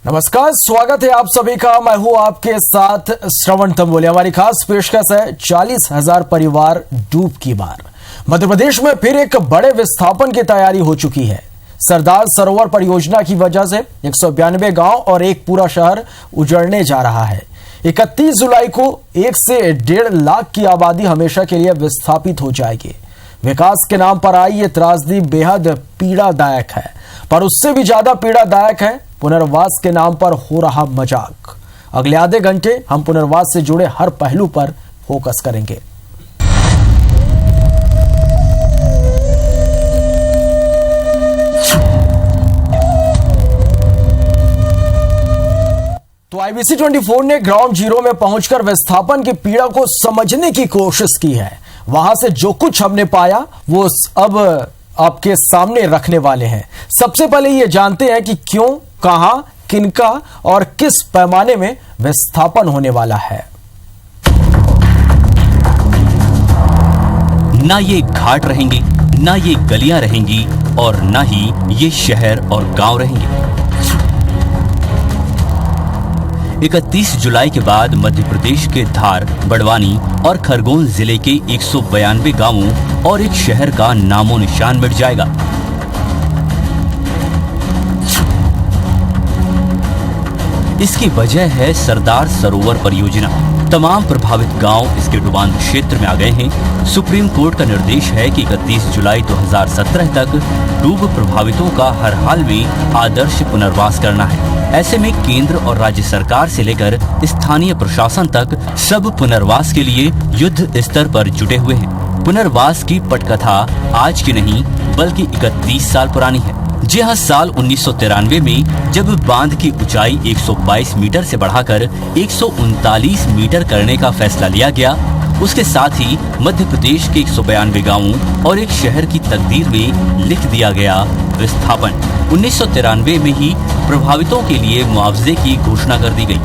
नमस्कार, स्वागत है आप सभी का। मैं हूं आपके साथ श्रवण तंबोले। हमारी खास पेशकश है 40,000 परिवार डूब की मार। मध्य प्रदेश में फिर एक बड़े विस्थापन की तैयारी हो चुकी है। सरदार सरोवर परियोजना की वजह से 192 गांव और एक पूरा शहर उजड़ने जा रहा है। 31 जुलाई को 1 से 1.5 लाख की आबादी हमेशा के लिए विस्थापित हो जाएगी। विकास के नाम पर आई ये त्रासदी बेहद पीड़ादायक है, पर उससे भी ज्यादा पीड़ादायक है पुनर्वास के नाम पर हो रहा मजाक। अगले आधे घंटे हम पुनर्वास से जुड़े हर पहलू पर फोकस करेंगे। तो IBC 24 ने ग्राउंड जीरो में पहुंचकर विस्थापन की पीड़ा को समझने की कोशिश की है। वहां से जो कुछ हमने पाया वो अब आपके सामने रखने वाले हैं। सबसे पहले ये जानते हैं कि क्यों, कहां, किनका और किस पैमाने में विस्थापन होने वाला है। ना ये घाट रहेंगे, ना ये गलियां रहेंगी और ना ही ये शहर और गांव रहेंगे। 31 जुलाई के बाद मध्य प्रदेश के धार, बड़वानी और खरगोन जिले के 192 गांवों और एक शहर का नामो निशान मिट जाएगा। इसकी वजह है सरदार सरोवर परियोजना। तमाम प्रभावित गांव इसके डुबान क्षेत्र में आ गए हैं। सुप्रीम कोर्ट का निर्देश है कि 31 जुलाई 2017 तक डूब प्रभावितों का हर हाल में आदर्श पुनर्वास करना है। ऐसे में केंद्र और राज्य सरकार से लेकर स्थानीय प्रशासन तक सब पुनर्वास के लिए युद्ध स्तर पर जुटे हुए हैं। पुनर्वास की पटकथा आज की नहीं बल्कि 31 साल पुरानी है। जी हाँ, साल 1993 में जब बांध की ऊंचाई 122 मीटर से बढ़ाकर 139 मीटर करने का फैसला लिया गया, उसके साथ ही मध्य प्रदेश के 192 गांवों और एक शहर की तकदीर में लिख दिया गया विस्थापन। 1993 में ही प्रभावितों के लिए मुआवजे की घोषणा कर दी गई,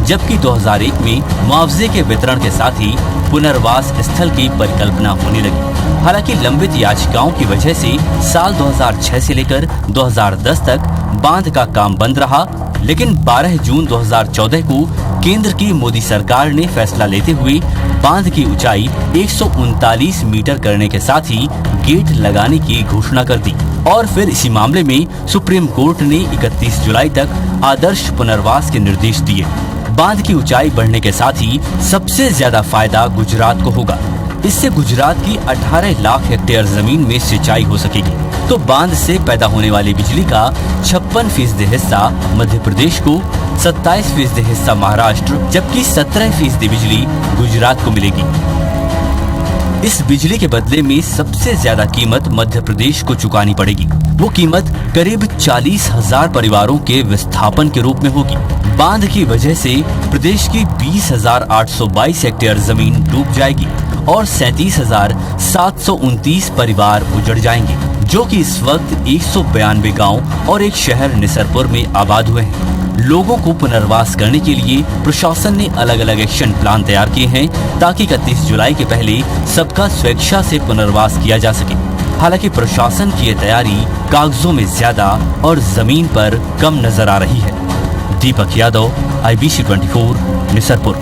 जबकि 2001 में मुआवजे के वितरण के साथ ही पुनर्वास स्थल की परिकल्पना होने लगी। हालांकि लंबित याचिकाओं की वजह से साल 2006 से लेकर 2010 तक बांध का काम बंद रहा, लेकिन 12 जून 2014 को केंद्र की मोदी सरकार ने फैसला लेते हुए बांध की ऊंचाई 139 मीटर करने के साथ ही गेट लगाने की घोषणा कर दी। और फिर इसी मामले में सुप्रीम कोर्ट ने 31 जुलाई तक आदर्श पुनर्वास के निर्देश दिए। बांध की ऊंचाई बढ़ने के साथ ही सबसे ज्यादा फायदा गुजरात को होगा। इससे गुजरात की 18 लाख हेक्टेयर जमीन में सिंचाई हो सकेगी। तो बांध से पैदा होने वाली बिजली का 56% हिस्सा मध्य प्रदेश को, 27% हिस्सा महाराष्ट्र, जबकि 17% बिजली गुजरात को मिलेगी। इस बिजली के बदले में सबसे ज्यादा कीमत मध्य प्रदेश को चुकानी पड़ेगी। वो कीमत करीब 40,000 परिवारों के विस्थापन के रूप में होगी। बांध की वजह से प्रदेश की 20,822 हेक्टेयर जमीन डूब जाएगी और 37,729 परिवार उजड़ जाएंगे, जो कि इस वक्त 192 गांव और एक शहर निसरपुर में आबाद हुए हैं। लोगों को पुनर्वास करने के लिए प्रशासन ने अलग अलग एक्शन प्लान तैयार किए हैं ताकि 31 जुलाई के पहले सबका स्वेच्छा से पुनर्वास किया जा सके। हालांकि प्रशासन की ये तैयारी कागजों में ज्यादा और जमीन पर कम नजर आ रही है। दीपक यादव, IBC 24, निसरपुर।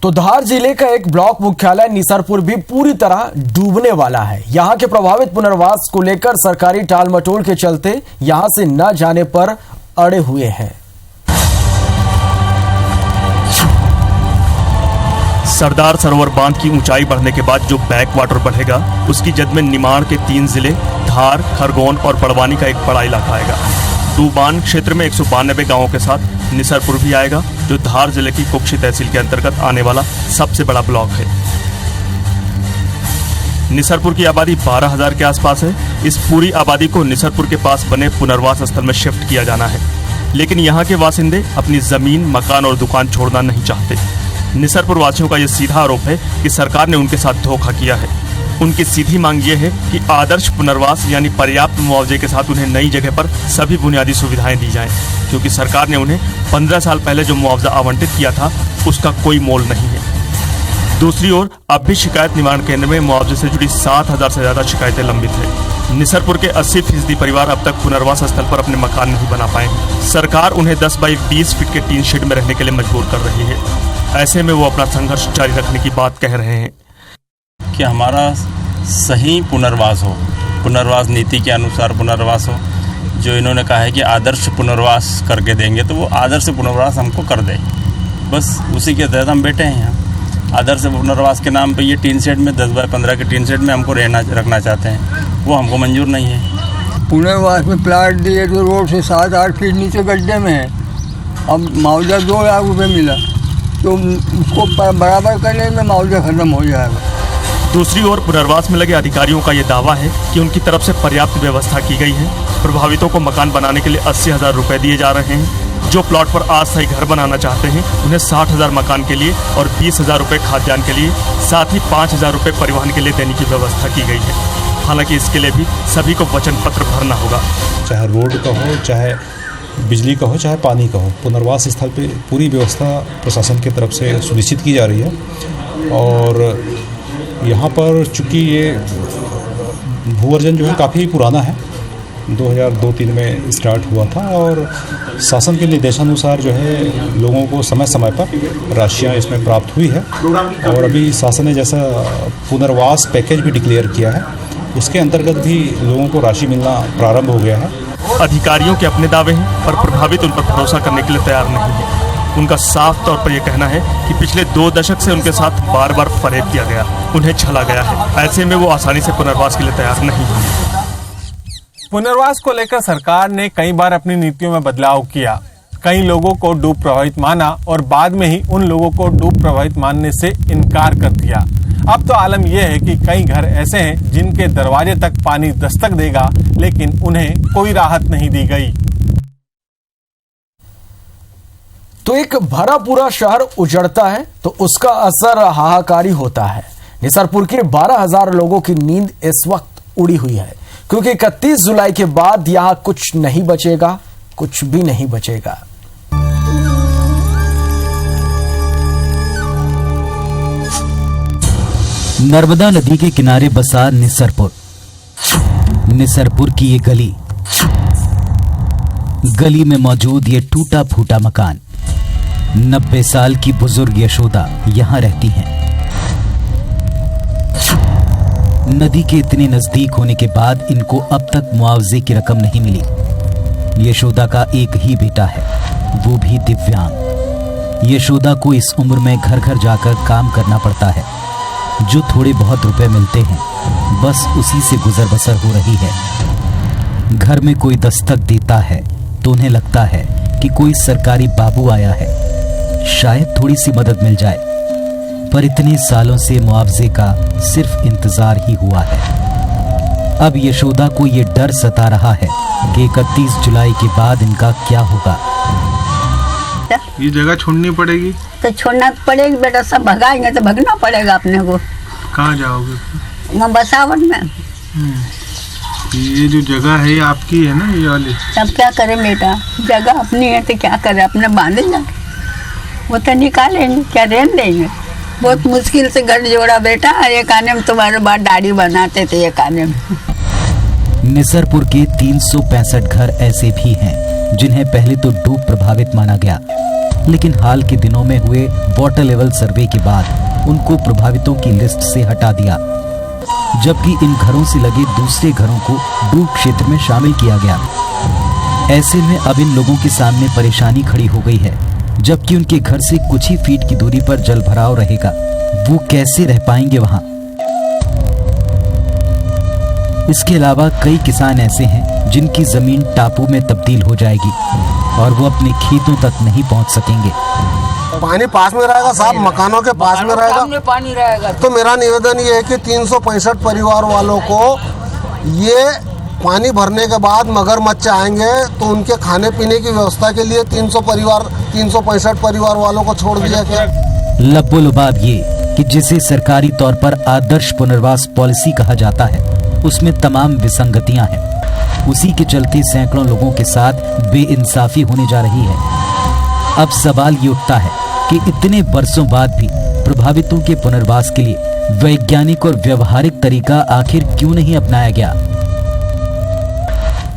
तो धार जिले का एक ब्लॉक मुख्यालय निसरपुर भी पूरी तरह डूबने वाला है। यहां के प्रभावित पुनर्वास को लेकर सरकारी टालमटोल के चलते यहां से न जाने पर अड़े हुए हैं। सरदार सरोवर बांध की ऊंचाई बढ़ने के बाद जो बैक वाटर बढ़ेगा, उसकी जद में निमाड़ के 3 जिले धार, खरगोन और बड़वानी का एक बड़ा इलाका आएगा। डूबान क्षेत्र में 192 गांवों के साथ निसरपुर भी आएगा, जो धार जिले की कुक्षी तहसील के अंतर्गत आने वाला सबसे बड़ा ब्लॉक है। निसरपुर की आबादी 12,000 के आसपास है। इस पूरी आबादी को निसरपुर के पास बने पुनर्वास स्थल में शिफ्ट किया जाना है, लेकिन यहाँ के वासिंदे अपनी जमीन, मकान और दुकान छोड़ना नहीं चाहते। निसरपुर वासियों का यह सीधा आरोप है कि सरकार ने उनके साथ धोखा किया है। उनकी सीधी मांग ये है कि आदर्श पुनर्वास यानी पर्याप्त मुआवजे के साथ उन्हें नई जगह पर सभी बुनियादी सुविधाएं दी जाएं, क्योंकि सरकार ने उन्हें 15 साल पहले जो मुआवजा आवंटित किया था उसका कोई मोल नहीं है। दूसरी ओर अब भी शिकायत निवारण केंद्र में मुआवजे से जुड़ी 7,000 से ज्यादा शिकायतें लंबित है। निसरपुर के 80% परिवार अब तक पुनर्वास स्थल पर अपने मकान नहीं बना पाए हैं। सरकार उन्हें 10 बाई 20 फीट के टीन शेड में रहने के लिए मजबूर कर रही है। ऐसे में वो अपना संघर्ष जारी रखने की बात कह रहे हैं कि हमारा सही पुनर्वास हो, पुनर्वास नीति के अनुसार पुनर्वास हो। जो इन्होंने कहा है कि आदर्श पुनर्वास करके देंगे, तो वो आदर्श पुनर्वास हमको कर दे, बस उसी के तहत हम बैठे हैं यहाँ। आदर्श पुनर्वास के नाम पे ये टीन शेड में 10 बाय 15 के टीन शेड में हमको रखना चाहते हैं, वो हमको मंजूर नहीं है। पुनर्वास में प्लाट दिए तो रोड से 7-8 फीट नीचे गड्ढे में है। अब मुआवजा 2 लाख रुपये मिला, तो उसको बराबर करने में मुआवजा खत्म हो जाएगा। दूसरी ओर पुनर्वास में लगे अधिकारियों का ये दावा है कि उनकी तरफ से पर्याप्त व्यवस्था की गई है। प्रभावितों को मकान बनाने के लिए 80,000 रुपए दिए जा रहे हैं। जो प्लॉट पर अस्थायी घर बनाना चाहते हैं उन्हें 60,000 मकान के लिए और 20,000 रुपए खाद्यान्न के लिए, साथ ही 5,000 रुपए परिवहन के लिए देने की व्यवस्था की गई है। हालांकि इसके लिए भी सभी को वचन पत्र भरना होगा। चाहे रोड का हो, चाहे बिजली का हो, चाहे पानी का हो, पुनर्वास स्थल पे पूरी व्यवस्था प्रशासन की तरफ से सुनिश्चित की जा रही है। और यहाँ पर चूँकि ये भू-अर्जन जो है काफ़ी पुराना है, 2002-03 में स्टार्ट हुआ था और शासन के निर्देशानुसार जो है लोगों को समय समय पर राशियाँ इसमें प्राप्त हुई है। और अभी शासन ने जैसा पुनर्वास पैकेज भी डिक्लेयर किया है, इसके अंतर्गत भी लोगों को राशि मिलना प्रारंभ हो गया है। अधिकारियों के अपने दावे हैं, पर प्रभावित उन पर भरोसा करने के लिए तैयार नहीं है। उनका साफ तौर पर यह कहना है कि पिछले 2 दशक से उनके साथ बार बार फरेब किया गया, उन्हें छला गया है। ऐसे में वो आसानी से पुनर्वास के लिए तैयार नहीं है। पुनर्वास को लेकर सरकार ने कई बार अपनी नीतियों में बदलाव किया। कई लोगों को डूब प्रभावित माना और बाद में ही उन लोगों को डूब प्रभावित मानने से इनकार कर दिया। अब तो आलम यह है कि कई घर ऐसे हैं जिनके दरवाजे तक पानी दस्तक देगा, लेकिन उन्हें कोई राहत नहीं दी गई। तो एक भरा पूरा शहर उजड़ता है तो उसका असर हाहाकारी होता है। निसरपुर के 12,000 लोगों की नींद इस वक्त उड़ी हुई है, क्योंकि 31 जुलाई के बाद यहां कुछ नहीं बचेगा, कुछ भी नहीं बचेगा। नर्मदा नदी के किनारे बसा निसरपुर। निसरपुर की ये गली में मौजूद ये टूटा फूटा मकान। 90 साल की बुजुर्ग यशोदा यहां रहती हैं। नदी के इतने नजदीक होने के बाद इनको अब तक मुआवजे की रकम नहीं मिली। यशोदा का एक ही बेटा है, वो भी दिव्यांग। यशोदा को इस उम्र में घर घर जाकर काम करना पड़ता है। जो थोड़े बहुत रुपए मिलते हैं, बस उसी से गुजर बसर हो रही है। घर में कोई दस्तक देता है तो उन्हें लगता है कि कोई सरकारी बाबू आया है, शायद थोड़ी सी मदद मिल जाए। पर इतने सालों से मुआवजे का सिर्फ इंतजार ही हुआ है। अब यशोदा को ये डर सता रहा है कि 31 जुलाई के बाद इनका क्या होगा। ये जगह छोड़नी पड़ेगी? तो छोड़ना पड़ेगी बेटा, सब भगाएंगे तो भगना पड़ेगा अपने को। कहाँ जाओगे? वहाँ बसावन में। ये जो जगह है ये आपकी है ना, ये वाली? तब क्या करें बेटा, जगह अपनी है तो क्या करें, अपने बांधे जाके वो तो निकालेंगे, क्या रहने देंगे। बहुत मुश्किल से घर जोड़ा बेटा। एक आने में तुम्हारे बाद दाढ़ी बनाते थे, एक आने में। निसरपुर के 365 घर ऐसे भी हैं जिन्हें पहले तो डूब प्रभावित माना गया, लेकिन हाल के दिनों में हुए वाटर लेवल सर्वे के बाद उनको प्रभावितों की लिस्ट से हटा दिया, जबकि इन घरों से लगे दूसरे घरों को डूब क्षेत्र में शामिल किया गया। ऐसे में अब इन लोगों के सामने परेशानी खड़ी हो गई है, जबकि उनके घर से कुछ ही फीट की दूरी पर जल भराव रहेगा। वो कैसे रह पाएंगे वहां? इसके अलावा कई किसान ऐसे हैं जिनकी जमीन टापू में तब्दील हो जाएगी और वो अपने खेतों तक नहीं पहुंच सकेंगे। पानी पास में रहेगा, साहब मकानों के पास में रहेगा, पानी रहेगा। तो मेरा निवेदन ये है कि 365 परिवार वालों को ये पानी भरने के बाद मगरमच्छ आएंगे तो उनके खाने पीने की व्यवस्था के लिए 365 परिवार वालों को छोड़ दिया गया। लब्बो-लुबाब ये कि जिसे सरकारी तौर पर आदर्श पुनर्वास पॉलिसी कहा जाता है, उसमें तमाम विसंगतियां हैं। उसी के चलते सैकड़ों लोगों के साथ बेइंसाफी होने जा रही है। अब सवाल ये उठता है कि इतने बरसों बाद भी प्रभावितों के पुनर्वास के लिए वैज्ञानिक और व्यवहारिक तरीका आखिर क्यों नहीं अपनाया गया।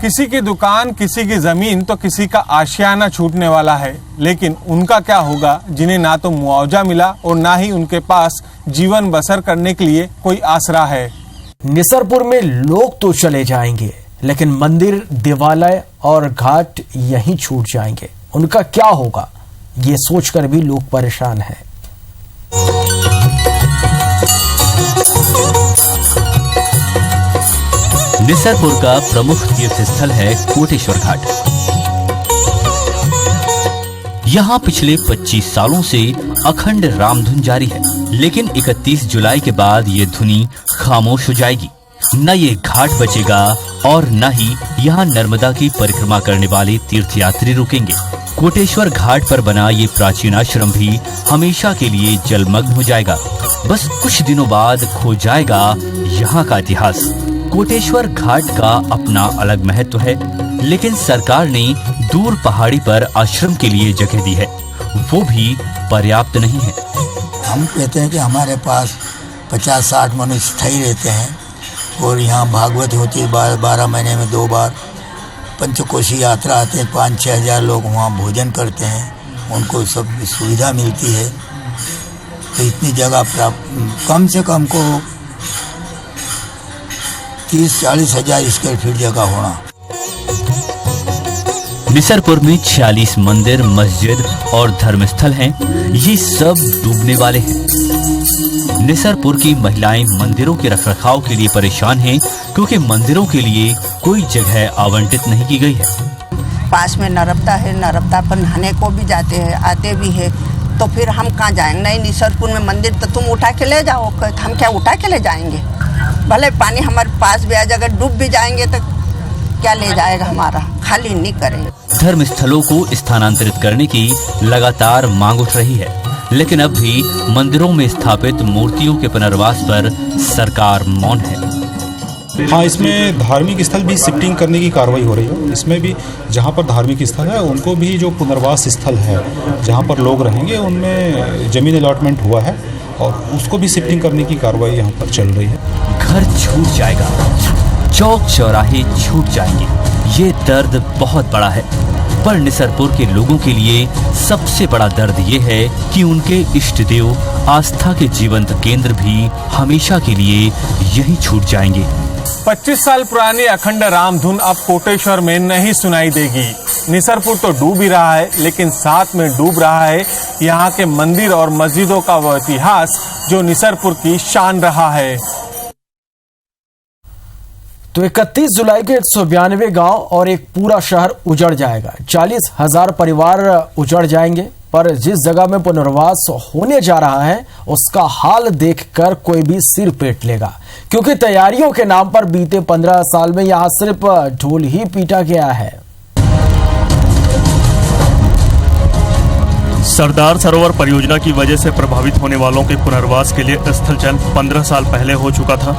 किसी की दुकान, किसी की जमीन तो किसी का आशियाना छूटने वाला है, लेकिन उनका क्या होगा जिन्हें ना तो मुआवजा मिला और ना ही उनके पास जीवन बसर करने के लिए कोई आसरा है। निसरपुर में लोग तो चले जाएंगे, लेकिन मंदिर, देवालय और घाट यहीं छूट जाएंगे। उनका क्या होगा, ये सोचकर भी लोग परेशान हैं। निसरपुर का प्रमुख तीर्थ स्थल है कोटेश्वर घाट। यहाँ पिछले 25 सालों से अखंड रामधुन जारी है, लेकिन 31 जुलाई के बाद ये धुनी खामोश हो जाएगी। न ये घाट बचेगा और न ही यहाँ नर्मदा की परिक्रमा करने वाले तीर्थयात्री रुकेंगे। कोटेश्वर घाट पर बना ये प्राचीन आश्रम भी हमेशा के लिए जलमग्न हो जाएगा। बस कुछ दिनों बाद खो जाएगा यहाँ का इतिहास। कोटेश्वर घाट का अपना अलग महत्व है, लेकिन सरकार ने दूर पहाड़ी पर आश्रम के लिए जगह दी है, वो भी पर्याप्त नहीं है। हम कहते हैं कि हमारे पास 50-60 मनुष्य स्थायी रहते हैं और यहाँ भागवत होती है 12 महीने में 2 बार। पंचकोशी यात्रा आते हैं, 5-6 हज़ार लोग वहाँ भोजन करते हैं, उनको सब सुविधा मिलती है। तो इतनी जगह प्राप्त कम से कम को 30-40 हज़ार स्क्वायर फीट जगह होना। निसरपुर में 46 मंदिर, मस्जिद और धर्मस्थल हैं। ये सब डूबने वाले हैं। निसरपुर की महिलाएं मंदिरों के रखरखाव के लिए परेशान हैं, क्योंकि मंदिरों के लिए कोई जगह आवंटित नहीं की गई है। पास में नर्मदा है, नर्मदा पर नहाने को भी जाते हैं, आते भी है, तो फिर हम कहाँ जाएंगे? नहीं, निसरपुर में मंदिर तो तुम उठा के ले जाओ, हम क्या उठा के ले जाएंगे? भले पानी हमारे पास भी आ जाएगा, डूब भी जाएंगे तो क्या ले जाएगा हमारा? खाली नहीं करेंगे। धर्म स्थलों को स्थानांतरित करने की लगातार मांग उठ रही है, लेकिन अब भी मंदिरों में स्थापित मूर्तियों के पुनर्वास पर सरकार मौन है। हाँ, इसमें धार्मिक स्थल भी शिफ्टिंग करने की कार्रवाई हो रही है। इसमें भी जहाँ पर धार्मिक स्थल है उनको भी जो पुनर्वास स्थल है जहाँ पर लोग रहेंगे उनमें जमीन अलॉटमेंट हुआ है और उसको भी शिफ्टिंग करने की कार्रवाई यहाँ पर चल रही है। घर छूट जाएगा, चौक चौराहे छूट जाएंगे, ये दर्द बहुत बड़ा है। पर निसरपुर के लोगों के लिए सबसे बड़ा दर्द ये है कि उनके इष्ट देव, आस्था के जीवंत केंद्र भी हमेशा के लिए यहीं छूट जाएंगे। 25 साल पुरानी अखंड रामधुन अब कोटेश्वर में नहीं सुनाई देगी। निसरपुर तो डूब ही रहा है, लेकिन साथ में डूब रहा है यहाँ के मंदिर और मस्जिदों का वो इतिहास जो निसरपुर की शान रहा है। तो 31 जुलाई के 192 गांव और एक पूरा शहर उजड़ जाएगा। 40,000 परिवार उजड़ जाएंगे। पर जिस जगह में पुनर्वास होने जा रहा है उसका हाल देखकर कोई भी सिर पीट लेगा, क्योंकि तैयारियों के नाम पर बीते 15 साल में यहां सिर्फ ढोल ही पीटा गया है। सरदार सरोवर परियोजना की वजह से प्रभावित होने वालों के पुनर्वास के लिए स्थल चयन 15 साल पहले हो चुका था।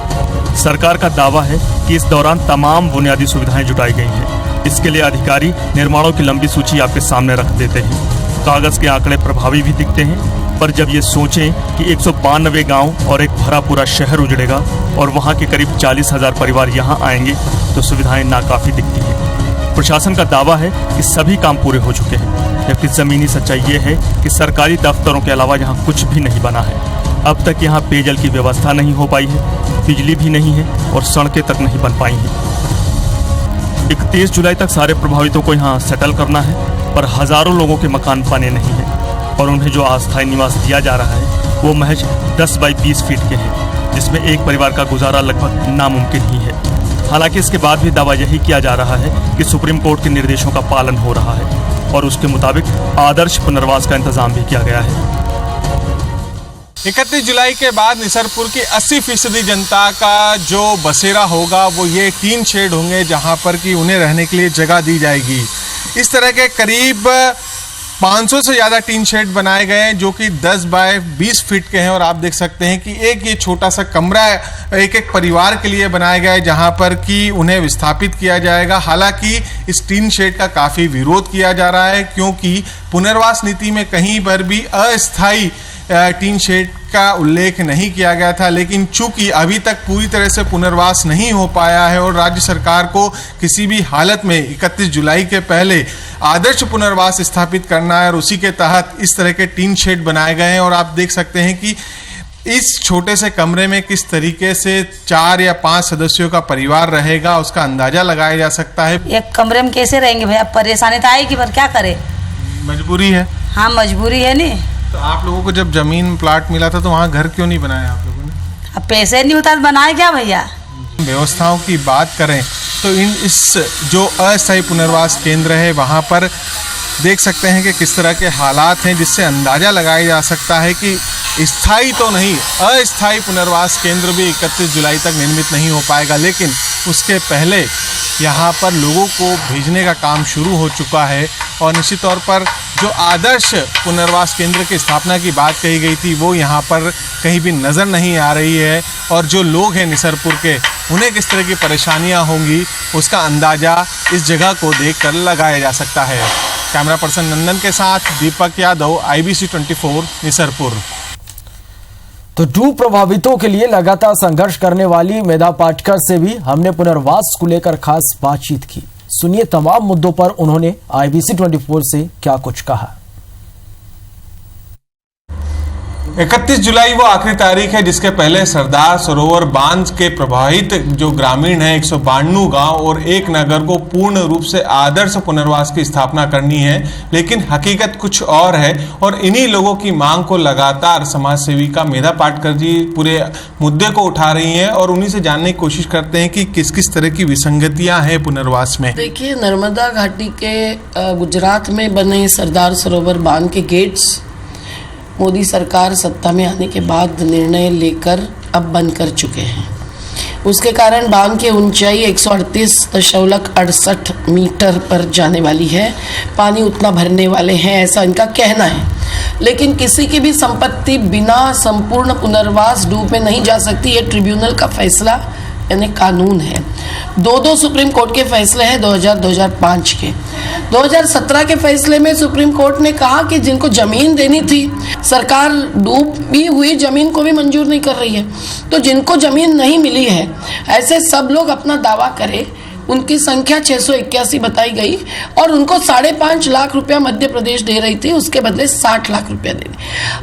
सरकार का दावा है कि इस दौरान तमाम बुनियादी सुविधाएं जुटाई गई हैं। इसके लिए अधिकारी निर्माणों की लंबी सूची आपके सामने रख देते हैं। कागज के आंकड़े प्रभावी भी दिखते हैं, पर जब ये सोचें कि 192 गांव और एक भरा पूरा शहर उजड़ेगा और वहां के करीब 40,000 परिवार यहां आएंगे, तो सुविधाएं नाकाफी दिखती हैं। प्रशासन का दावा है कि सभी काम पूरे हो चुके हैं, जबकि जमीनी सच्चाई ये है कि सरकारी दफ्तरों के अलावा यहाँ कुछ भी नहीं बना है। अब तक यहाँ पेयजल की व्यवस्था नहीं हो पाई है, बिजली भी नहीं है और सड़कें तक नहीं बन पाई हैं। 31 जुलाई तक सारे प्रभावितों को यहाँ सेटल करना है, पर हजारों लोगों के मकान बने नहीं हैं और उन्हें जो अस्थायी निवास दिया जा रहा है वो महज 10 बाई 20 फीट के हैं, जिसमें एक परिवार का गुजारा लगभग नामुमकिन ही है। हालांकि इसके बाद भी दावा यही किया जा रहा है कि सुप्रीम कोर्ट के निर्देशों का पालन हो रहा है और उसके मुताबिक आदर्श पुनर्वास का इंतजाम भी किया गया है। 31 जुलाई के बाद निसरपुर की 80% जनता का जो बसेरा होगा वो ये टीन शेड होंगे, जहां पर कि उन्हें रहने के लिए जगह दी जाएगी। इस तरह के करीब 500 से ज़्यादा टीन शेड बनाए गए हैं जो कि 10 बाय 20 फीट के हैं और आप देख सकते हैं कि एक ये छोटा सा कमरा एक परिवार के लिए बनाया गया है जहां पर कि उन्हें विस्थापित किया जाएगा। हालांकि इस टीन शेड का काफ़ी विरोध किया जा रहा है, क्योंकि पुनर्वास नीति में कहीं पर भी अस्थायी टीन शेड का उल्लेख नहीं किया गया था, लेकिन चूंकि अभी तक पूरी तरह से पुनर्वास नहीं हो पाया है और राज्य सरकार को किसी भी हालत में 31 जुलाई के पहले आदर्श पुनर्वास स्थापित करना है और उसी के तहत इस तरह के टीन शेड बनाए गए हैं। और आप देख सकते हैं कि इस छोटे से कमरे में किस तरीके से 4 या 5 सदस्यों का परिवार रहेगा उसका अंदाजा लगाया जा सकता है। एक कमरे में कैसे रहेंगे भैया, परेशानी तो आएगी पर क्या करे, मजबूरी है। हाँ मजबूरी है नी। तो आप लोगों को जब जमीन प्लाट मिला था तो वहाँ घर क्यों नहीं बनाया आप लोगों ने? अब पैसे नहीं होता तो बनाए क्या भैया। व्यवस्थाओं की बात करें तो इस जो अस्थायी पुनर्वास केंद्र है वहाँ पर देख सकते हैं कि किस तरह के हालात हैं, जिससे अंदाज़ा लगाया जा सकता है कि स्थायी तो नहीं अस्थायी पुनर्वास केंद्र भी 31 जुलाई तक निर्मित नहीं हो पाएगा, लेकिन उसके पहले यहाँ पर लोगों को भेजने का काम शुरू हो चुका है। और निश्चित तौर पर जो आदर्श पुनर्वास केंद्र की स्थापना की बात कही गई थी वो यहाँ पर कहीं भी नज़र नहीं आ रही है। और जो लोग हैं निसरपुर के, उन्हें किस तरह की परेशानियाँ होंगी उसका अंदाज़ा इस जगह को देखकर लगाया जा सकता है। कैमरा पर्सन नंदन के साथ दीपक यादव, IBC 24 निसरपुर। तो डूब प्रभावितों के लिए लगातार संघर्ष करने वाली मेधा पाटकर से भी हमने पुनर्वास को लेकर खास बातचीत की। सुनिए तमाम मुद्दों पर उन्होंने IBC 24 से क्या कुछ कहा। 31 जुलाई वो आखिरी तारीख है जिसके पहले सरदार सरोवर बांध के प्रभावित जो ग्रामीण है 192 गांव और 1 नगर को पूर्ण रूप से आदर्श पुनर्वास की स्थापना करनी है, लेकिन हकीकत कुछ और है। और इन्हीं लोगों की मांग को लगातार समाज सेविका मेधा पाटकर जी पूरे मुद्दे को उठा रही हैं और उन्हीं से जानने की कोशिश करते हैं कि किस किस तरह की विसंगतियां हैं पुनर्वास में। देखिए, नर्मदा घाटी के गुजरात में बने सरदार सरोवर बांध के गेट्स मोदी सरकार सत्ता में आने के बाद निर्णय लेकर अब बंद कर चुके हैं। उसके कारण बांध की ऊंचाई 138.68 मीटर पर जाने वाली है। पानी उतना भरने वाले हैं ऐसा इनका कहना है, लेकिन किसी की भी संपत्ति बिना संपूर्ण पुनर्वास डूब में नहीं जा सकती। ये ट्रिब्यूनल का फैसला यानी कानून है। 2 सुप्रीम कोर्ट के फैसले हैं 2000-2005 के। 2017 के फैसले में सुप्रीम कोर्ट ने कहा कि जिनको जमीन देनी थी सरकार डूबी हुई जमीन को भी मंजूर नहीं कर रही है, तो जिनको जमीन नहीं मिली है ऐसे सब लोग अपना दावा करें। उनकी संख्या 681 बताई गई और उनको 5.5 लाख रुपया मध्य प्रदेश दे रही थी, उसके बदले 60 लाख रुपया दे रही।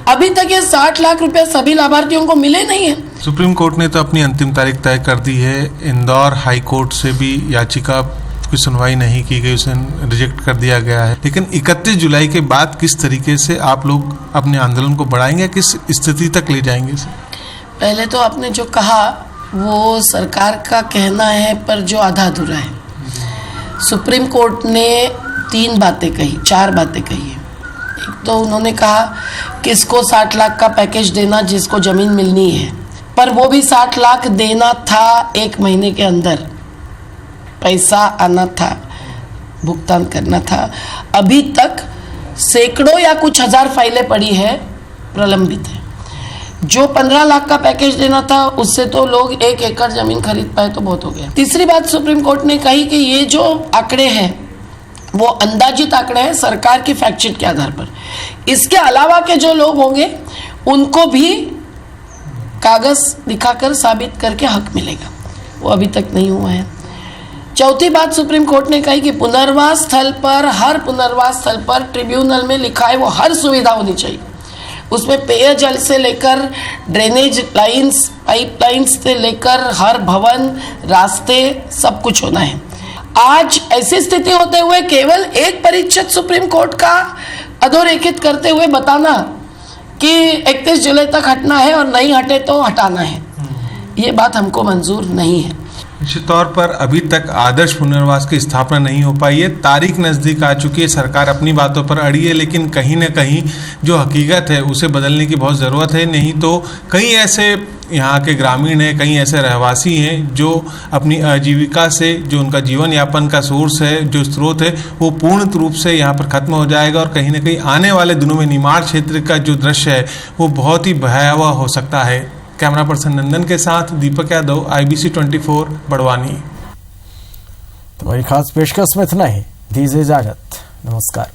अभी तक ये 60 लाख रुपया सभी लाभार्थियों को मिले नहीं है। सुप्रीम कोर्ट ने तो अपनी अंतिम तारीख तय कर दी है। इंदौर हाई कोर्ट से भी याचिका की सुनवाई नहीं की गई, उसे रिजेक्ट कर दिया गया है। लेकिन 31 जुलाई के बाद किस तरीके से आप लोग अपने आंदोलन को बढ़ाएंगे, किस स्थिति तक ले जाएंगे? पहले तो आपने जो कहा वो सरकार का कहना है, पर जो आधा अधूरा है। सुप्रीम कोर्ट ने 4 बातें कही है। एक तो उन्होंने कहा किसको 60 लाख का पैकेज देना जिसको ज़मीन मिलनी है, पर वो भी 60 लाख देना था 1 महीने के अंदर, पैसा आना था, भुगतान करना था। अभी तक सैकड़ों या कुछ हज़ार फाइलें पड़ी है, प्रलंबित है। जो 15 लाख का पैकेज देना था उससे तो लोग 1 एकड़ जमीन खरीद पाए तो बहुत हो गया। तीसरी बात सुप्रीम कोर्ट ने कही कि ये जो आंकड़े हैं वो अंदाजित आंकड़े हैं सरकार की फैक्टशीट के आधार पर। इसके अलावा के जो लोग होंगे उनको भी कागज दिखाकर साबित करके हक मिलेगा, वो अभी तक नहीं हुआ है। चौथी बात सुप्रीम कोर्ट ने कही कि पुनर्वास स्थल पर, हर पुनर्वास स्थल पर ट्रिब्यूनल में लिखा है वो हर सुविधा होनी चाहिए। उसमें पेयजल से लेकर ड्रेनेज लाइंस, पाइपलाइंस से लेकर हर भवन, रास्ते, सब कुछ होना है। आज ऐसी स्थिति होते हुए केवल 1% सुप्रीम कोर्ट का अधोरेखित करते हुए बताना कि 31 जुलाई तक हटना है और नहीं हटे तो हटाना है, ये बात हमको मंजूर नहीं है। निश्चित तौर पर अभी तक आदर्श पुनर्वास की स्थापना नहीं हो पाई है। तारीख नज़दीक आ चुकी है, सरकार अपनी बातों पर अड़ी है, लेकिन कहीं ना कहीं जो हकीकत है उसे बदलने की बहुत ज़रूरत है। नहीं तो कई ऐसे यहाँ के ग्रामीण हैं, कई ऐसे रहवासी हैं जो अपनी आजीविका से, जो उनका जीवन यापन का सोर्स है, जो स्रोत है, वो पूर्ण रूप से यहाँ पर ख़त्म हो जाएगा। और कहीं ना कहीं आने वाले दिनों में निमाड़ क्षेत्र का जो दृश्य है वो बहुत ही भयावह हो सकता है। कैमरा पर्सन नंदन के साथ दीपक यादव, IBC 24 बड़वानी। तुम्हारी खास पेशकश में इतना ही। दीजिए इजाजत, नमस्कार।